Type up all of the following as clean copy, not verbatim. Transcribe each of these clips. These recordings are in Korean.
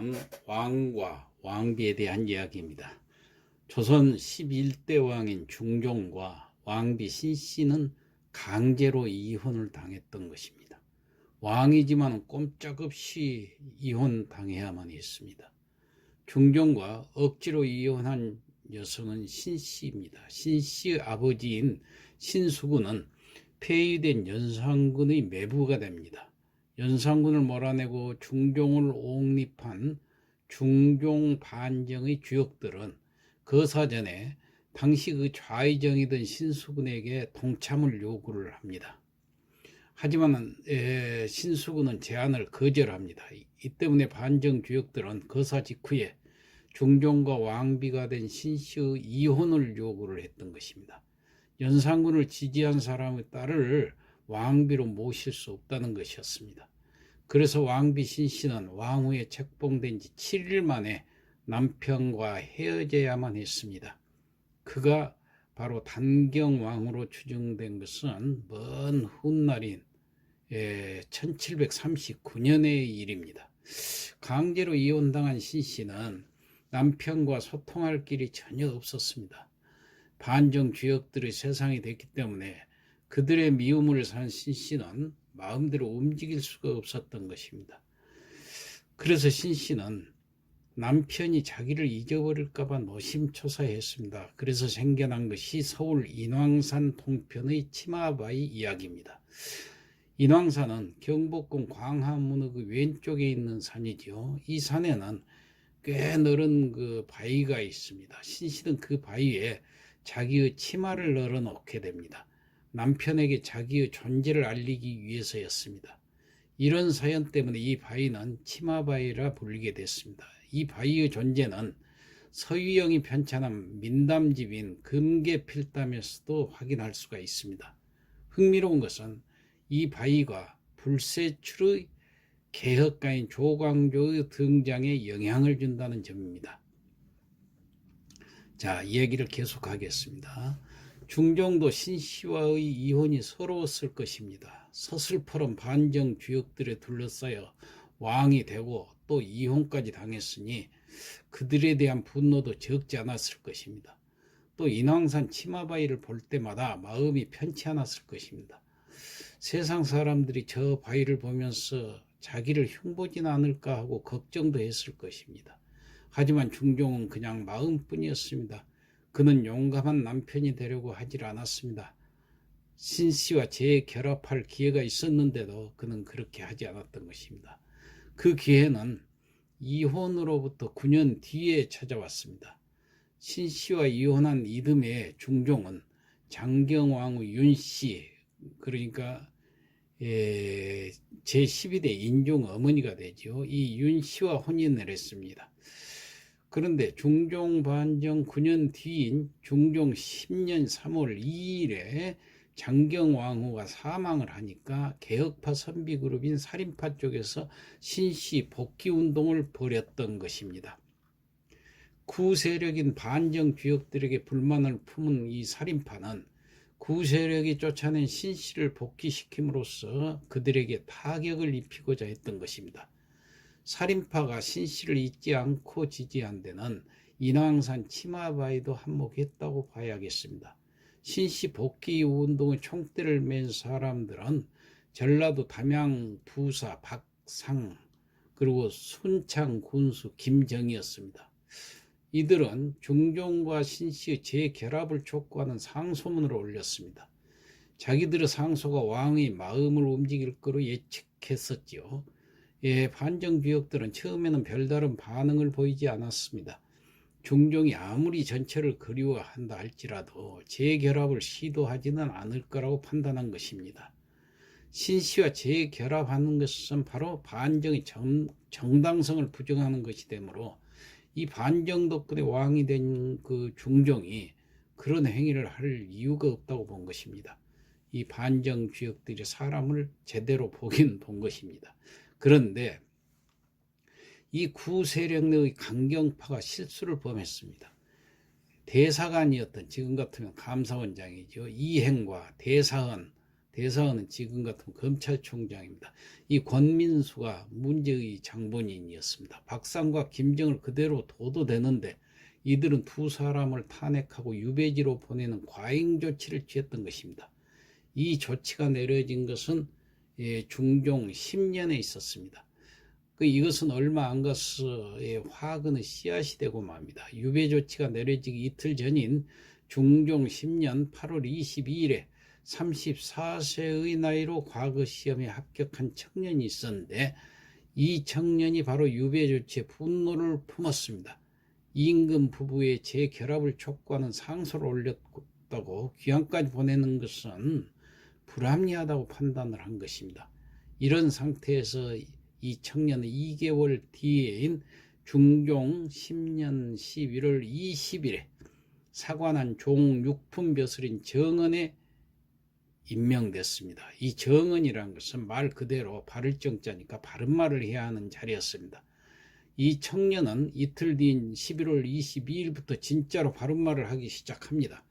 이야기는 왕과 왕비에 대한 이야기입니다. 조선 11대 왕인 중종과 왕비 신씨는 강제로 이혼을 당했던 것입니다. 왕이지만 꼼짝없이 이혼당해야만 했습니다. 중종과 억지로 이혼한 여성은 신씨입니다. 신씨의 아버지인 신수군은 폐위된 연산군의 매부가 됩니다. 연산군을 몰아내고 중종을 옹립한 중종 반정의 주역들은 그 사전에 당시 그 좌의정이던 신수군에게 동참을 요구를 합니다. 하지만 신수군은 제안을 거절합니다. 이 때문에 반정 주역들은 거사 직후에 중종과 왕비가 된 신씨의 이혼을 요구를 했던 것입니다. 연산군을 지지한 사람의 딸을 왕비로 모실 수 없다는 것이었습니다. 그래서 왕비 신씨는 왕후에 책봉된 지 7일 만에 남편과 헤어져야만 했습니다. 그가 바로 단경왕후로 추정된 것은 먼 훗날인 1739년의 일입니다. 강제로 이혼당한 신씨는 남편과 소통할 길이 전혀 없었습니다. 반정 주역들의 세상이 됐기 때문에 그들의 미움을 산 신씨는 마음대로 움직일 수가 없었던 것입니다. 그래서 신씨는 남편이 자기를 잊어버릴까 봐 노심초사했습니다. 그래서 생겨난 것이 서울 인왕산 동편의 치마바위 이야기입니다. 인왕산은 경복궁 광화문의 그 왼쪽에 있는 산이죠. 이 산에는 꽤 넓은 그 바위가 있습니다. 신씨는 그 바위에 자기의 치마를 널어놓게 됩니다. 남편에게 자기의 존재를 알리기 위해서였습니다. 이런 사연 때문에 이 바위는 치마바위라 불리게 됐습니다. 이 바위의 존재는 서유영이 편찬한 민담집인 금계필담에서도 확인할 수가 있습니다. 흥미로운 것은 이 바위가 불세출의 개혁가인 조광조의 등장에 영향을 준다는 점입니다. 자, 이야기를 계속하겠습니다. 중종도 신씨와의 이혼이 서러웠을 것입니다. 서슬퍼런 반정 주역들에 둘러싸여 왕이 되고 또 이혼까지 당했으니 그들에 대한 분노도 적지 않았을 것입니다. 또 인왕산 치마바위를 볼 때마다 마음이 편치 않았을 것입니다. 세상 사람들이 저 바위를 보면서 자기를 흉보진 않을까 하고 걱정도 했을 것입니다. 하지만 중종은 그냥 마음뿐이었습니다. 그는 용감한 남편이 되려고 하질 않았습니다. 신씨와 재결합할 기회가 있었는데도 그는 그렇게 하지 않았던 것입니다. 그 기회는 이혼으로부터 9년 뒤에 찾아왔습니다. 신씨와 이혼한 이듬해 중종은 장경왕후 윤씨, 그러니까 제12대 인종 어머니가 되죠. 이 윤씨와 혼인을 했습니다. 그런데 중종 반정 9년 뒤인 중종 10년 3월 2일에 장경왕후가 사망을 하니까 개혁파 선비그룹인 살인파 쪽에서 신씨 복귀운동을 벌였던 것입니다. 구세력인 반정 주역들에게 불만을 품은 이 살인파는 구세력이 쫓아낸 신씨를 복귀시킴으로써 그들에게 타격을 입히고자 했던 것입니다. 살인파가 신씨를 잊지 않고 지지한 데는 인왕산 치마바위도 한몫했다고 봐야겠습니다. 신씨 복귀 운동의 총대를 맨 사람들은 전라도 담양 부사 박상 그리고 순창 군수 김정이었습니다. 이들은 중종과 신씨의 재결합을 촉구하는 상소문을 올렸습니다. 자기들의 상소가 왕의 마음을 움직일 거로 예측했었죠. 반정 주역들은 처음에는 별다른 반응을 보이지 않았습니다. 중종이 아무리 전체를 그리워한다 할지라도 재결합을 시도하지는 않을 거라고 판단한 것입니다. 신씨와 재결합하는 것은 바로 반정의 정당성을 부정하는 것이 되므로 이 반정 덕분에 왕이 된 그 중종이 그런 행위를 할 이유가 없다고 본 것입니다. 이 반정 주역들이 사람을 제대로 보긴 본 것입니다. 그런데 이 구세력 내의 강경파가 실수를 범했습니다. 대사관이었던 지금 같으면 감사원장이죠. 이행과 대사헌 대사원은 지금 같은 검찰총장입니다. 이 권민수가 문제의 장본인이었습니다. 박상과 김정을 그대로 둬도 되는데 이들은 두 사람을 탄핵하고 유배지로 보내는 과잉 조치를 취했던 것입니다. 이 조치가 내려진 것은 중종 10년에 있었습니다. 이것은 얼마 안 가서 화근의 씨앗이 되고 맙니다. 유배 조치가 내려지기 이틀 전인 중종 10년 8월 22일에 34세의 나이로 과거 시험에 합격한 청년이 있었는데 이 청년이 바로 유배 조치에 분노를 품었습니다. 임금 부부의 재결합을 촉구하는 상소를 올렸다고 귀양까지 보내는 것은 불합리하다고 판단을 한 것입니다. 이런 상태에서 이 청년은 2개월 뒤인 중종 10년 11월 20일에 사관한 종 6품 벼슬인 정은에 임명됐습니다. 이 정은이라는 것은 말 그대로 바를 정자니까 바른 말을 해야 하는 자리였습니다. 이 청년은 이틀 뒤인 11월 22일부터 진짜로 바른 말을 하기 시작합니다.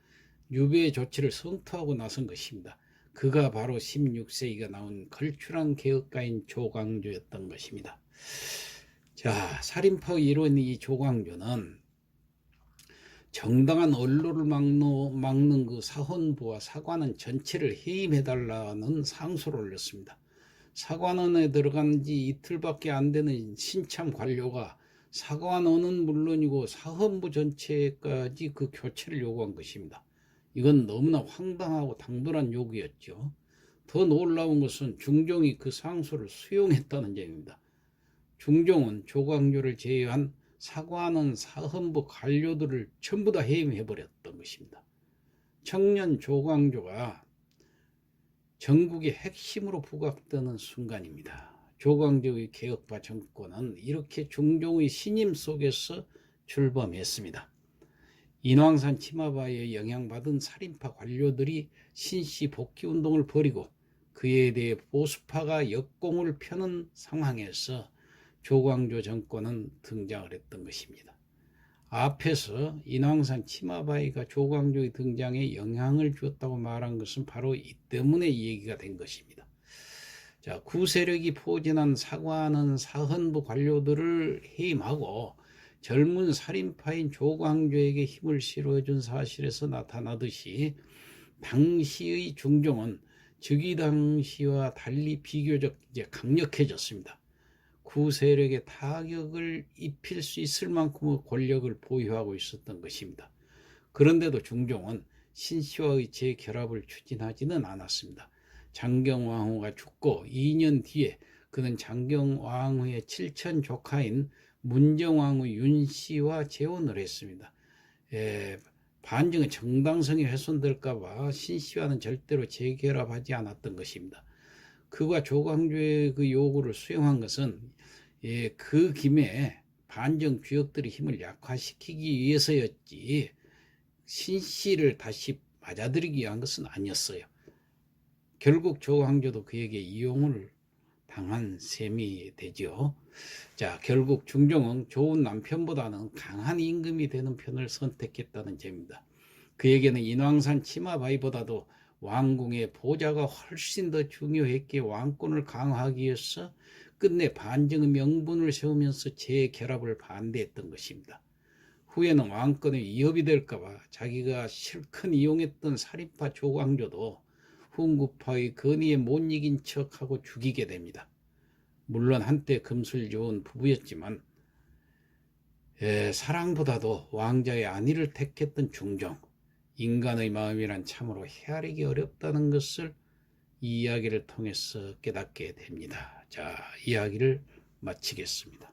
유배 조치를 성토하고 나선 것입니다. 그가 바로 16세기가 나온 걸출한 개혁가인 조광조였던 것입니다. 자, 살인파 일원인 이 조광조는 정당한 언론을 막는 그 사헌부와 사관원 전체를 해임해달라는 상소를 올렸습니다. 사관원에 들어간 지 이틀밖에 안 되는 신참 관료가 사관원은 물론이고 사헌부 전체까지 그 교체를 요구한 것입니다. 이건 너무나 황당하고 당돌한 요구였죠. 더 놀라운 것은 중종이 그 상소를 수용했다는 점입니다. 중종은 조광조를 제외한 사관원 사헌부 관료들을 전부 다 해임해버렸던 것입니다. 청년 조광조가 전국의 핵심으로 부각되는 순간입니다. 조광조의 개혁파 정권은 이렇게 중종의 신임 속에서 출범했습니다. 인왕산 치마바에 영향받은 살인파 관료들이 신씨 복귀운동을 벌이고 그에 대해 보수파가 역공을 펴는 상황에서 조광조 정권은 등장을 했던 것입니다. 앞에서 인왕산 치마바위가 조광조의 등장에 영향을 주었다고 말한 것은 바로 이 때문에 이 얘기가 된 것입니다. 자, 구세력이 포진한 사관원 사헌부 관료들을 해임하고 젊은 살인파인 조광조에게 힘을 실어준 사실에서 나타나듯이 당시의 중종은 즉위 당시와 달리 비교적 강력해졌습니다. 구세력에 타격을 입힐 수 있을 만큼의 권력을 보유하고 있었던 것입니다. 그런데도 중종은 신씨와의 재결합을 추진하지는 않았습니다. 장경왕후가 죽고 2년 뒤에 그는 장경왕후의 칠천 조카인 문정왕후 윤씨와 재혼을 했습니다. 반정의 정당성이 훼손될까봐 신씨와는 절대로 재결합하지 않았던 것입니다. 그가 조광조의 그 요구를 수용한 것은 그 김에 반정 주역들의 힘을 약화시키기 위해서였지 신씨를 다시 맞아들이기 위한 것은 아니었어요. 결국 조광조도 그에게 이용을 당한 셈이 되죠. 자, 결국 중종은 좋은 남편보다는 강한 임금이 되는 편을 선택했다는 점입니다. 그에게는 인왕산 치마바위보다도 왕궁의 보좌가 훨씬 더 중요했기에 왕권을 강화하기 위해서 끝내 반정의 명분을 세우면서 재결합을 반대했던 것입니다. 후에는 왕권에 위협이 될까봐 자기가 실컷 이용했던 살인파 조광조도 훈구파의 건의에 못 이긴 척하고 죽이게 됩니다. 물론 한때 금술 좋은 부부였지만 사랑보다도 왕자의 안위를 택했던 중종, 인간의 마음이란 참으로 헤아리기 어렵다는 것을 이 이야기를 통해서 깨닫게 됩니다. 자, 이야기를 마치겠습니다.